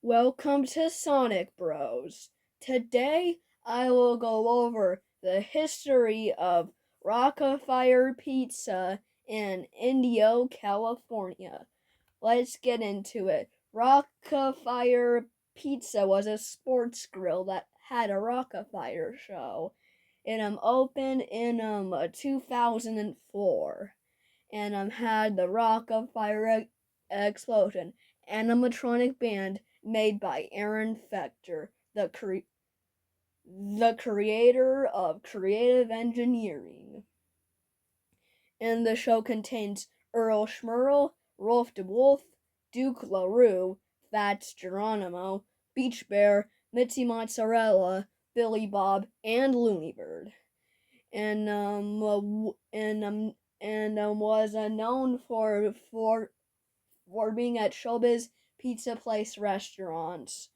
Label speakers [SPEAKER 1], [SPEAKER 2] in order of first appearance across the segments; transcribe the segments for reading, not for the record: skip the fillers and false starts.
[SPEAKER 1] Welcome to Sonic Bros. Today I will go over the history of Rockafire Pizza in Indio, California. Let's get into it. Rockafire Pizza was a sports grill that had a Rockafire show. It opened in 2004 and had the Rockafire Explosion animatronic band made by Aaron Fector, the creator of creative engineering. And the show contains Earl Schmurl, Rolf de Wolf, Duke LaRue, Fats Geronimo, Beach Bear, Mitzi Mozzarella, Billy Bob, and Looney Bird. And was known for being at Showbiz Pizza Place restaurants,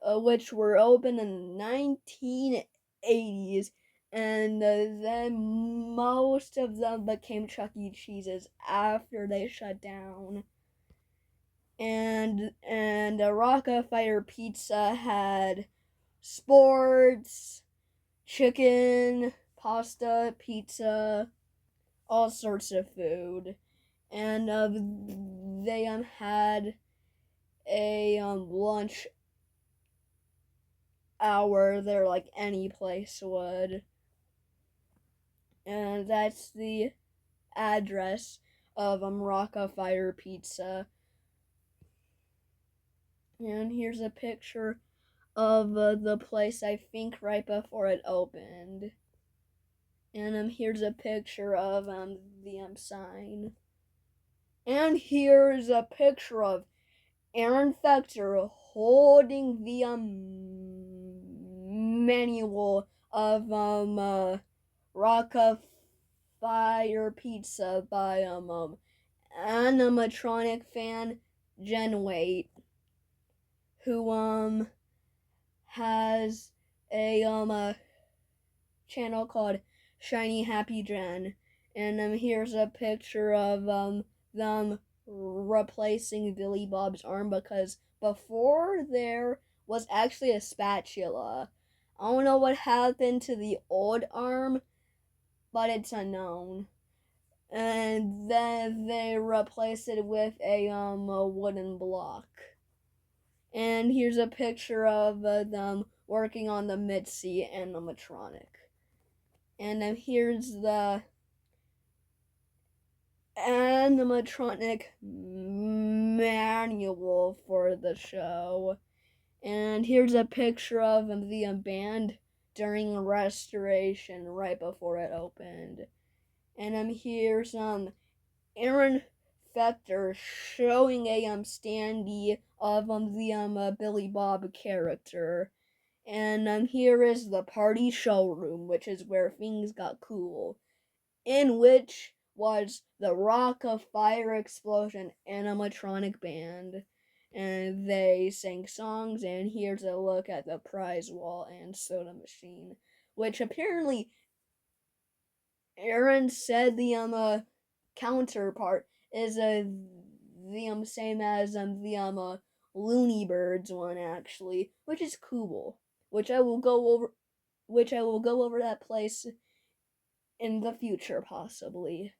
[SPEAKER 1] which were open in the 1980s, and then most of them became Chuck E. Cheese's after they shut down. And Rockafire Pizza had sports, chicken, pasta, pizza, all sorts of food, and they had a lunch hour there like any place would. And that's the address of Rockafire Pizza. And here's a picture of the place, I think, right before it opened. And here's a picture of the sign. And here's a picture of Aaron Fector holding the manual of Rockafire Pizza by animatronic fan Jen Waite, who has a channel called Shiny Happy Jen. And here's a picture of them replacing Billy Bob's arm, because before there was actually a spatula. I don't know what happened to the old arm, but it's unknown. And then they replaced it with a wooden block. And here's a picture of them working on the Mitzi animatronic. And then here's the animatronic manual for the show. And here's a picture of the band during restoration right before it opened. And here's Aaron Fector showing a standee of the Billy Bob character. And here is the party showroom, which is where things got cool, in which was the Rockafire Explosion animatronic band. And they sang songs, and here's a look at the prize wall and soda machine, which apparently Aaron said the counterpart is the same as the Looney Birds one, actually, which is cool. Which I will go over that place in the future, possibly.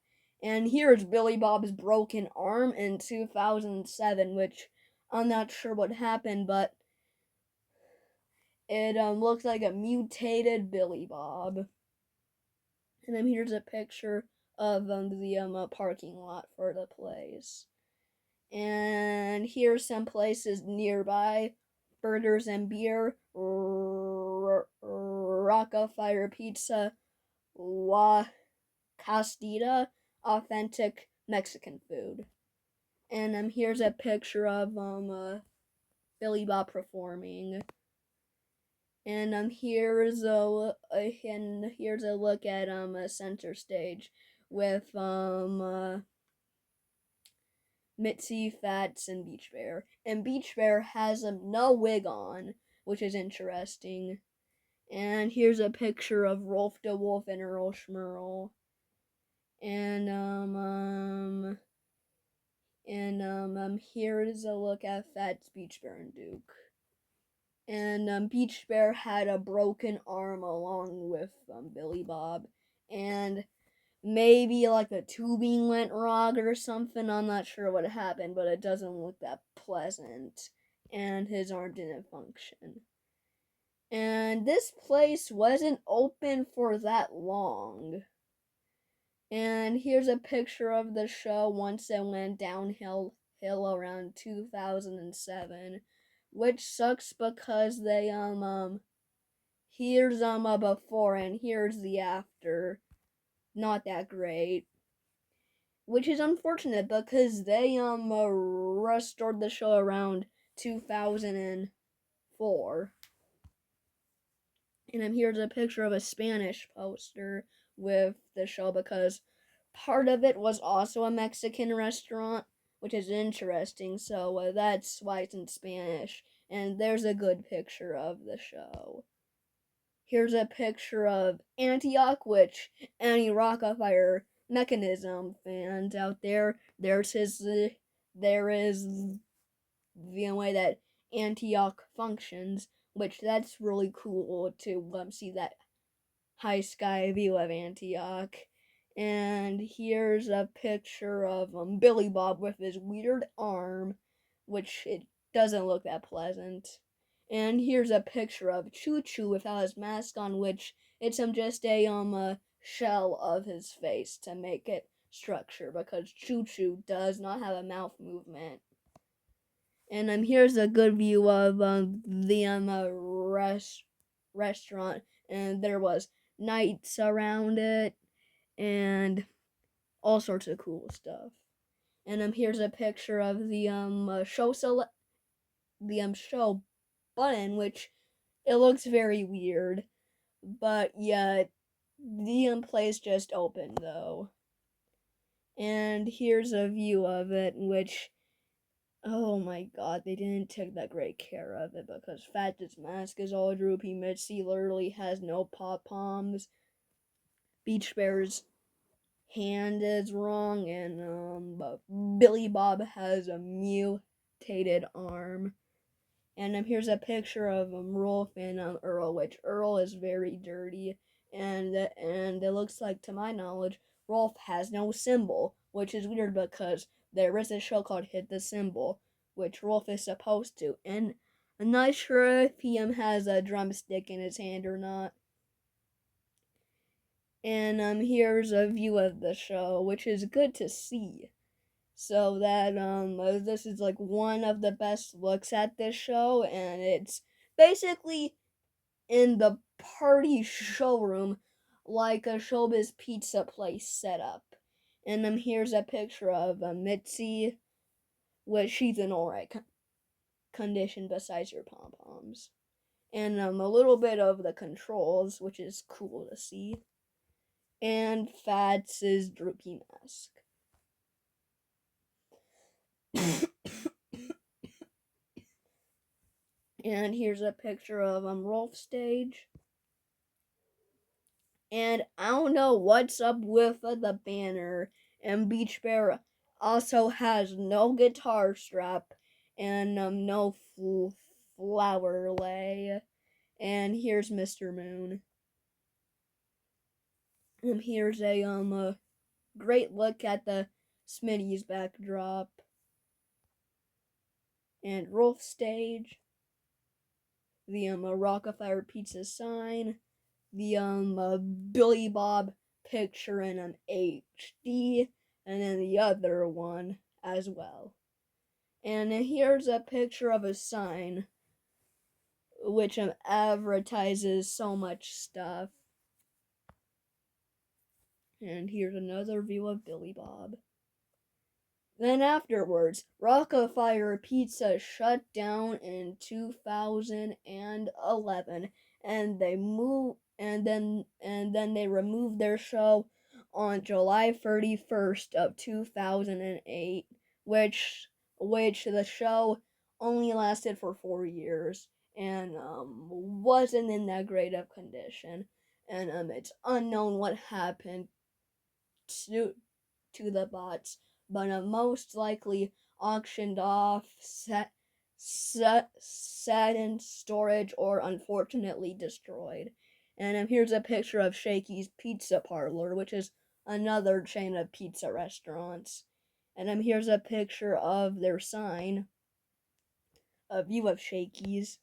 [SPEAKER 1] And here's Billy Bob's broken arm in 2007, which I'm not sure what happened, but it looks like a mutated Billy Bob. And then here's a picture of the parking lot for the place. And here's some places nearby: Burgers and Beer, Rockafire Pizza, La Castita, authentic Mexican food. And here's a picture of Billy Bob performing. And here's a look at a center stage with Mitzi, Fats, and Beach Bear. And Beach Bear has no wig on, which is interesting. And here's a picture of Rolf de Wolf and Earl Schmurl. And And here is a look at Fats, Beach Bear, and Duke. And Beach Bear had a broken arm along with Billy Bob, and maybe like the tubing went wrong or something. I'm not sure what happened, but it doesn't look that pleasant. And his arm didn't function. And this place wasn't open for that long. And here's a picture of the show once it went downhill around 2007, which sucks because they here's a before and here's the after. Not that great. Which is unfortunate because they restored the show around 2004. And here's a picture of a Spanish poster with the show because part of it was also a Mexican restaurant, which is interesting. So that's why it's in Spanish. And there's a good picture of the show. Here's a picture of Antioch, which any Rockafire Mechanism fans out there, there is the way that Antioch functions, which that's really cool to see that high sky view of Antioch. And here's a picture of Billy Bob with his weird arm, which it doesn't look that pleasant. And here's a picture of Choo Choo without his mask on, which it's just a shell of his face to make it structure because Choo Choo does not have a mouth movement. And here's a good view of the restaurant, and there was nights around it and all sorts of cool stuff. And here's a picture of the show button, which it looks very weird, but yeah, the place just opened though. And here's a view of it, which oh my god, they didn't take that great care of it because Fat's mask is all droopy. Mitzi literally has no pom-poms. Beach Bear's hand is wrong, and Billy Bob has a mutated arm. And here's a picture of Rolf and Earl, which Earl is very dirty, and it looks like, to my knowledge, Rolf has no symbol, which is weird because there is a show called Hit the Symbol, which Rolf is supposed to, and I'm not sure if he has a drumstick in his hand or not. And here's a view of the show, which is good to see. So that this is like one of the best looks at this show, and it's basically in the party showroom like a showbiz pizza place setup. And here's a picture of Mitzi, which she's in alright condition besides her pom poms. And a little bit of the controls, which is cool to see. And Fats' droopy mask. And here's a picture of Rolf stage. And I don't know what's up with the banner. And Beach Bear also has no guitar strap and no flower lay. And here's Mr. Moon. And here's a great look at the Smitty's backdrop. And Rolf stage. The Rockafire Pizza sign. The Billy Bob picture in an HD, and then the other one as well. And here's a picture of a sign which advertises so much stuff. And here's another view of Billy Bob. Then afterwards, Rockafire Pizza shut down in 2011, and they they removed their show on July 31st of 2008, which the show only lasted for 4 years and wasn't in that great of condition, and it's unknown what happened to the bots, but most likely auctioned off, set in storage, or unfortunately destroyed. And here's a picture of Shakey's Pizza Parlor, which is another chain of pizza restaurants. And here's a picture of their sign, a view of Shakey's.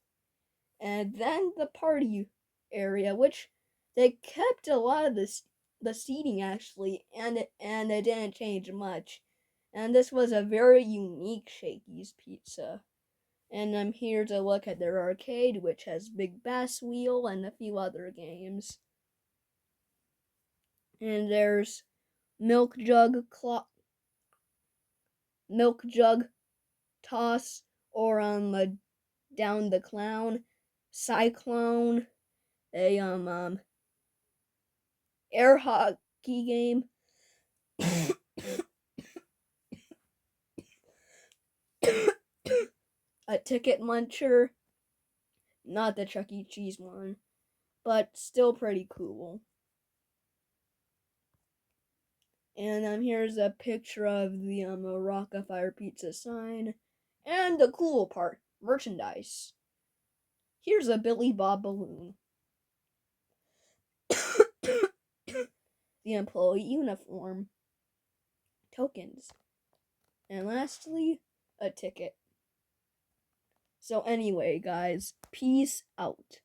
[SPEAKER 1] And then the party area, which they kept a lot of the seating actually, and it didn't change much. And this was a very unique Shakey's Pizza. And I'm here to look at their arcade, which has Big Bass Wheel and a few other games. And there's Milk Jug Toss, or Down the Clown, Cyclone, a air hockey game, a ticket muncher, not the Chuck E. Cheese one, but still pretty cool. And here's a picture of the Rockefeller Pizza sign, and the cool part, merchandise. Here's a Billy Bob balloon, the employee uniform, tokens, and lastly, a ticket. So anyway, guys, peace out.